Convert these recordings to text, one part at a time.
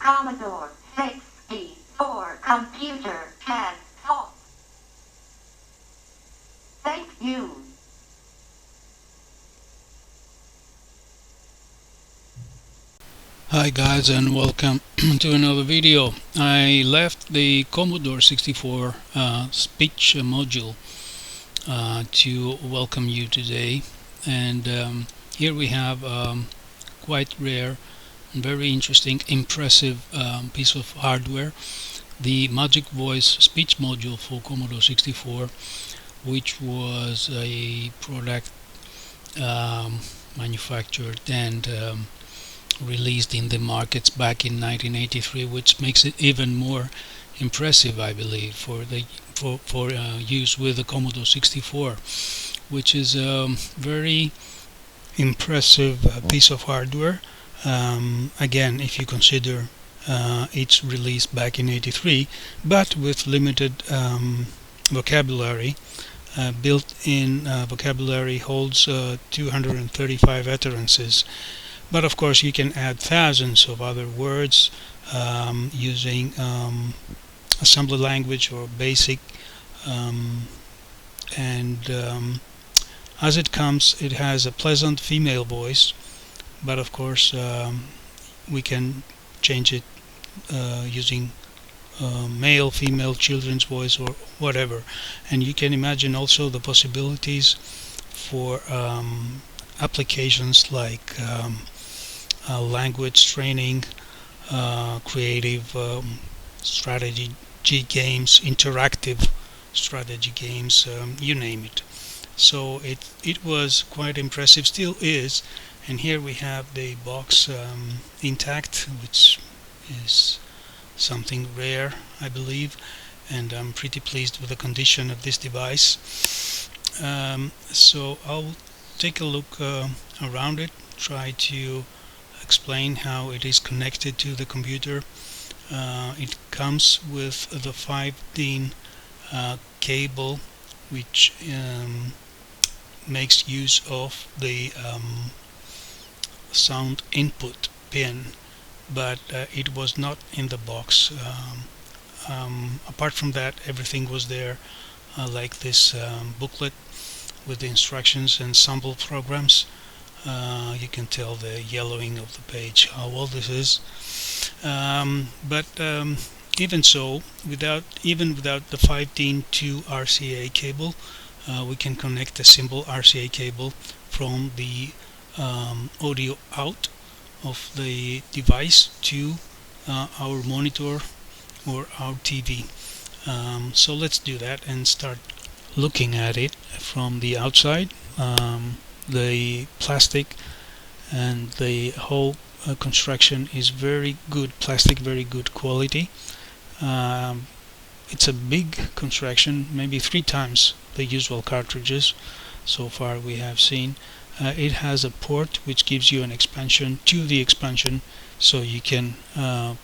Commodore 64 computer has fault. Thank you. Hi guys, and welcome to another video. I left the Commodore 64 speech module to welcome you today, and here we have quite rare and very interesting, impressive piece of hardware, the Magic Voice speech module for Commodore 64, which was a product manufactured and released in the markets back in 1983, which makes it even more impressive, I believe, for use with the Commodore 64, which is a very impressive piece of hardware. Again, if you consider its release back in 83, but with limited vocabulary. Built-in vocabulary holds 235 utterances. But of course you can add thousands of other words using assembly language or BASIC, and as it comes, it has a pleasant female voice, but of course we can change it using male, female, children's voice or whatever. And you can imagine also the possibilities for applications like language training, creative strategy games, interactive strategy games, you name it. So it was quite impressive, still is. And here we have the box intact, which is something rare, I believe, and I'm pretty pleased with the condition of this device. So I'll take a look around it, try to explain how it is connected to the computer. It comes with the 5-DIN cable, which makes use of the sound input pin, but it was not in the box. Apart from that, everything was there, like this booklet with the instructions and sample programs. You can tell the yellowing of the page how old this is, but even so, without the 5-DIN to RCA cable, we can connect a simple RCA cable from the audio out of the device to our monitor or our TV. So let's do that and start looking at it from the outside. The plastic and the whole construction is very good plastic, very good quality. It's a big construction, maybe 3 times the usual cartridges so far we have seen. It has a port which gives you an expansion to the expansion, so you can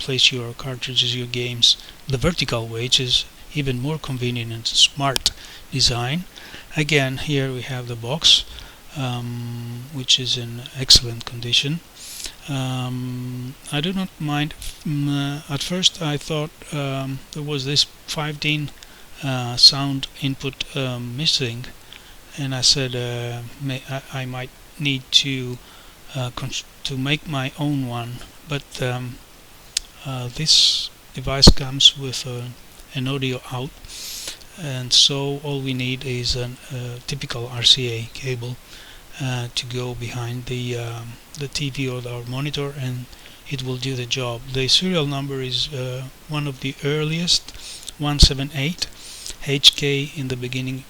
place your cartridges, your games, the vertical way, which is even more convenient and smart design. Again, here we have the box, which is in excellent condition. I do not mind. At first I thought there was this 5-DIN sound input missing, and I said I might need to make my own one, but this device comes with an audio out, and so all we need is a typical RCA cable to go behind the TV or our monitor, and it will do the job. The serial number is one of the earliest, 178. HK in the beginning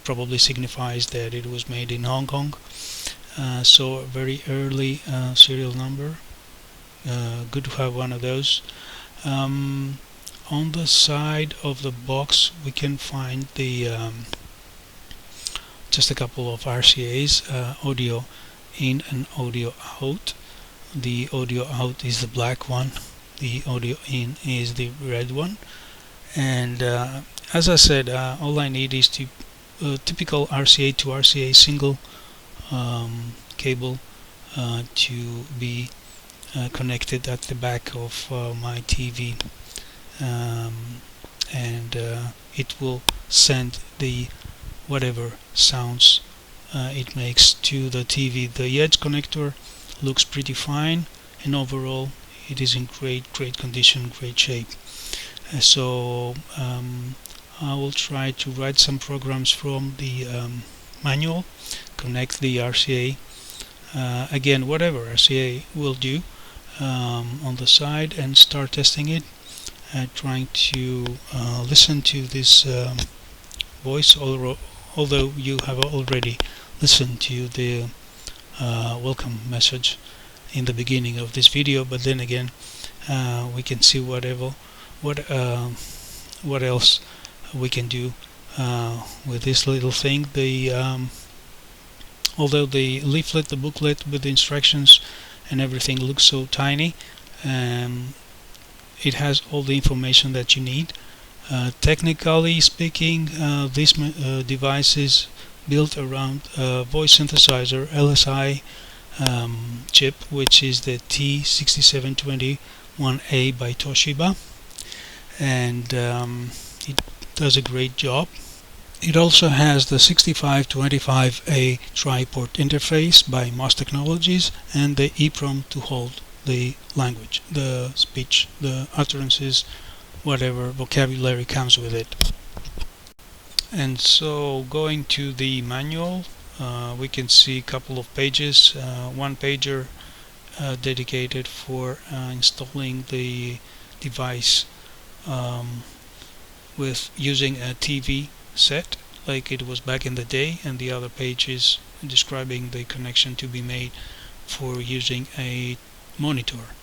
probably signifies that it was made in Hong Kong, so a very early serial number. Good to have one of those. On the side of the box we can find the just a couple of RCAs, audio in and audio out. The audio out is the black one, the audio in is the red one, and as I said, all I need is to typical RCA to RCA single cable to be connected at the back of my TV, and it will send the whatever sounds it makes to the TV. The edge connector looks pretty fine, and overall it is in great condition, great shape. So I will try to write some programs from the manual, connect the RCA, again whatever RCA will do, on the side, and start testing it, trying to listen to this voice, although you have already listened to the welcome message in the beginning of this video, but then again we can see what else we can do with this little thing. Although the leaflet, the booklet with the instructions and everything looks so tiny, it has all the information that you need. Technically speaking, this device is built around a voice synthesizer LSI chip, which is the T6721A by Toshiba, and it does a great job. It also has the 6525A tri-port interface by MOS Technologies, and the EEPROM to hold the language, the speech, the utterances, whatever vocabulary comes with it. And so, going to the manual, we can see a couple of pages, one pager dedicated for installing the device with using a TV set like it was back in the day, and the other page is describing the connection to be made for using a monitor.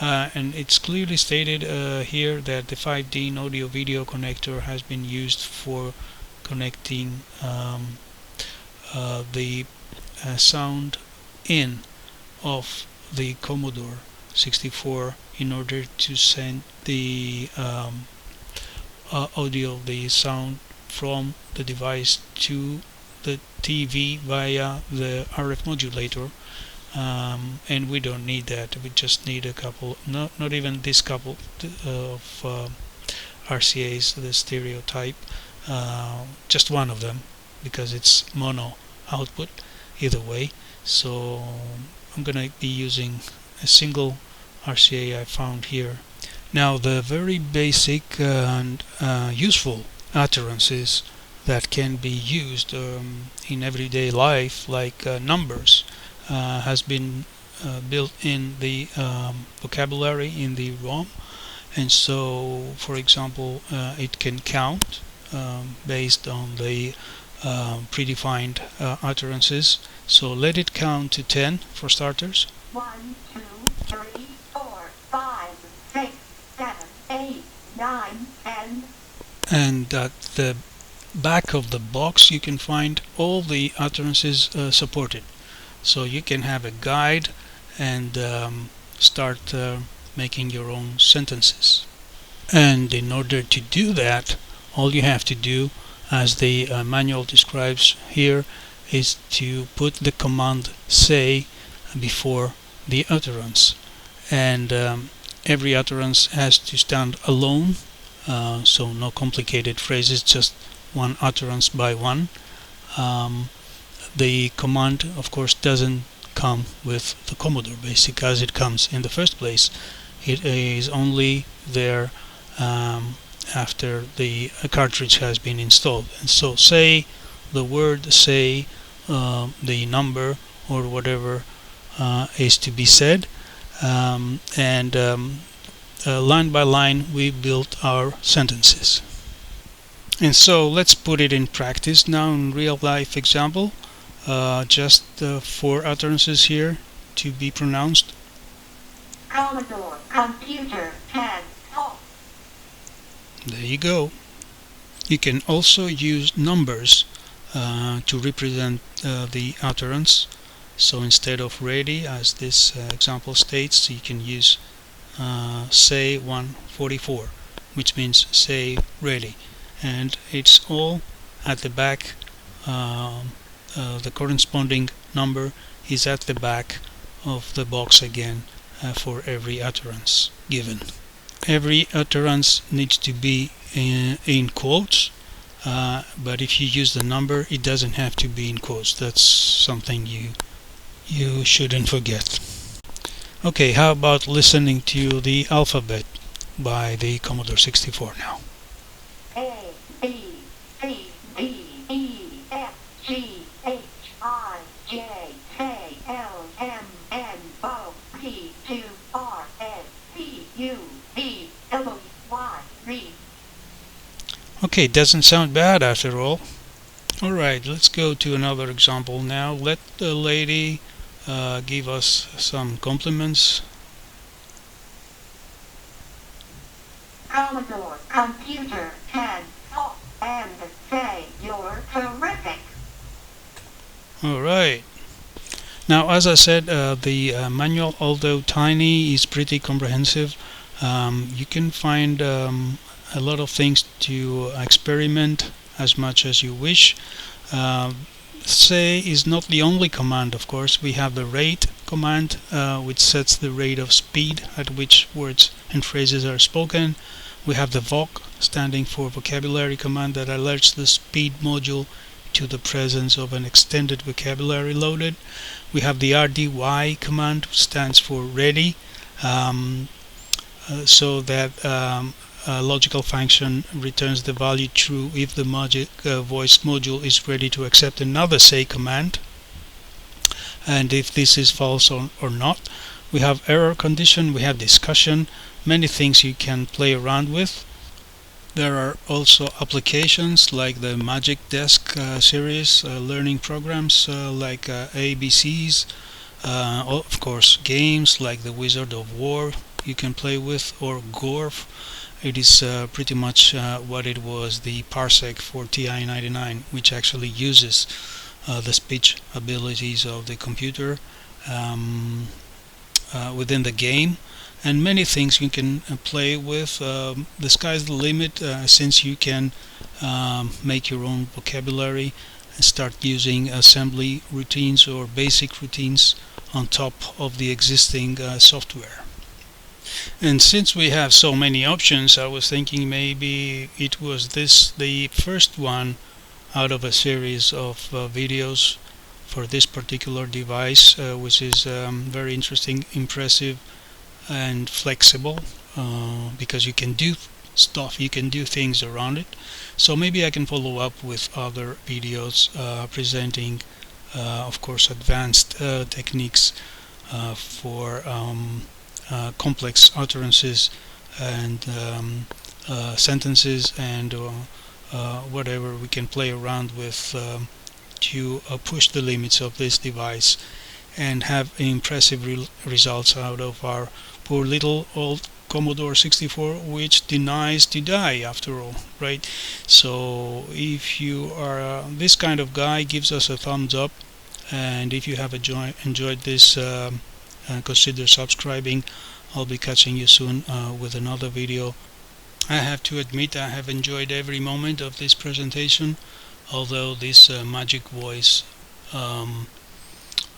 And it's clearly stated here that the 5D audio video connector has been used for connecting the sound in of the Commodore 64 in order to send the audio, the sound from the device to the TV via the RF modulator. And we don't need that. We just need a couple, not even this couple of RCAs, the stereo type, just one of them, because it's mono output either way. So I'm gonna be using a single RCA I found here. Now, the very basic and useful utterances that can be used in everyday life, like numbers, has been built in the vocabulary in the ROM. And so, for example, it can count based on the predefined utterances. So let it count to 10 for starters. 1, 2, 3, 4, 5, 6, 7, 8, 9, 10. And at the back of the box you can find all the utterances supported. So you can have a guide and start making your own sentences. And in order to do that, all you have to do, as the manual describes here, is to put the command say before the utterance. And every utterance has to stand alone, so no complicated phrases, just one utterance by one. The command, of course, doesn't come with the Commodore BASIC as it comes in the first place. It is only there after the cartridge has been installed. And so say the word, say the number or whatever is to be said, and line by line we built our sentences. And so let's put it in practice now in real life example. Just 4 utterances here to be pronounced. Commodore computer has off. There you go. You can also use numbers to represent the utterance. So instead of ready, as this example states, you can use say 144, which means say ready. And it's all at the back. The corresponding number is at the back of the box again, for every utterance given. Every utterance needs to be in quotes, but if you use the number, it doesn't have to be in quotes. That's something you shouldn't forget. Okay, how about listening to the alphabet by the Commodore 64 now? A, B, C, D, E, F, G, H, I, J, K, L, M, N, O, P, Q, R, S, T, U, V, W, Y, Z. Okay, doesn't sound bad after all. Alright, let's go to another example now. Let the lady give us some compliments. Commodore computer can talk and say you're terrific. Alright. Now, as I said, the manual, although tiny, is pretty comprehensive. You can find a lot of things to experiment as much as you wish. Say is not the only command, of course. We have the rate command, which sets the rate of speed at which words and phrases are spoken. We have the voc, standing for vocabulary command, that alerts the speed module to the presence of an extended vocabulary loaded. We have the RDY command, which stands for ready, so that a logical function returns the value true if the voice module is ready to accept another say command, and if this is false or not. We have error condition, we have discussion, many things you can play around with. There are also applications like the Magic Desk series, learning programs like ABCs, of course games like the Wizard of War you can play with, or Gorf. It is pretty much what it was, the parsec for TI-99, which actually uses the speech abilities of the computer within the game, and many things you can play with. The sky's the limit, since you can make your own vocabulary and start using assembly routines or basic routines on top of the existing software. And since we have so many options, I was thinking maybe it was this the first one out of a series of videos for this particular device, which is very interesting, impressive, and flexible, because you can do stuff, you can do things around it. So maybe I can follow up with other videos presenting, of course, advanced techniques for complex utterances and sentences and whatever we can play around with to push the limits of this device and have impressive results out of our poor little old Commodore 64, which denies to die after all, right? So if you are this kind of guy, gives us a thumbs up, and if you have enjoyed this, consider subscribing. I'll be catching you soon with another video. I have to admit I have enjoyed every moment of this presentation, although this magic voice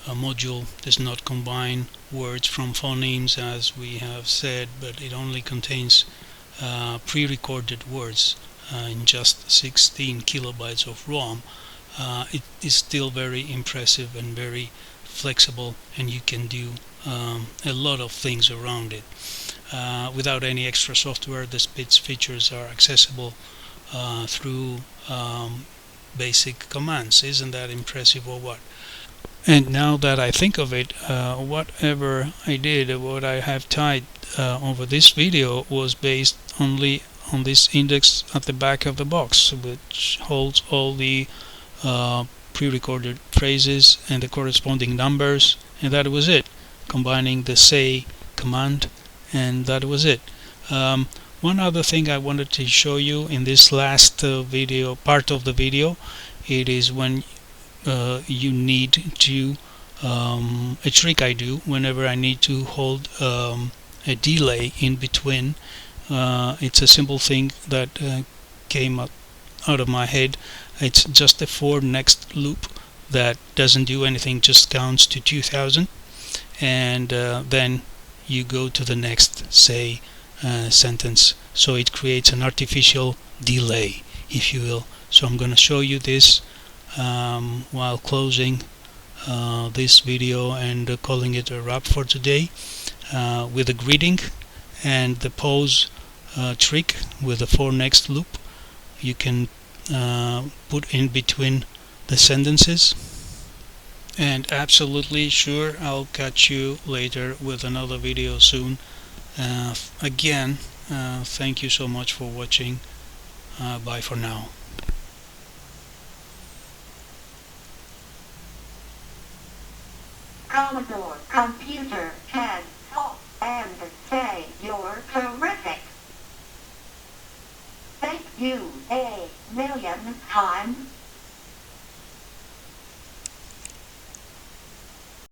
module does not combine words from phonemes as we have said, but it only contains pre-recorded words in just 16 kilobytes of ROM. It is still very impressive and very flexible, and you can do a lot of things around it. Without any extra software, the speech features are accessible through basic commands. Isn't that impressive or what? And now that I think of it, whatever I did, what I have typed over this video was based only on this index at the back of the box, which holds all the pre-recorded phrases and the corresponding numbers, and that was it, combining the say command, and that was it. One other thing I wanted to show you in this last video, part of the video, it is when you need to a trick I do whenever I need to hold a delay in between. It's a simple thing that came out of my head. It's just a for next loop that doesn't do anything, just counts to 2000, and then you go to the next, say, sentence. So it creates an artificial delay, if you will. So I'm going to show you this while closing this video and calling it a wrap for today, with a greeting and the pause trick with the for next loop. You can put in between the sentences. And absolutely sure I'll catch you later with another video soon. Again, thank you so much for watching. Bye for now. Commodore computer can talk and say you're terrific. Thank you a million times.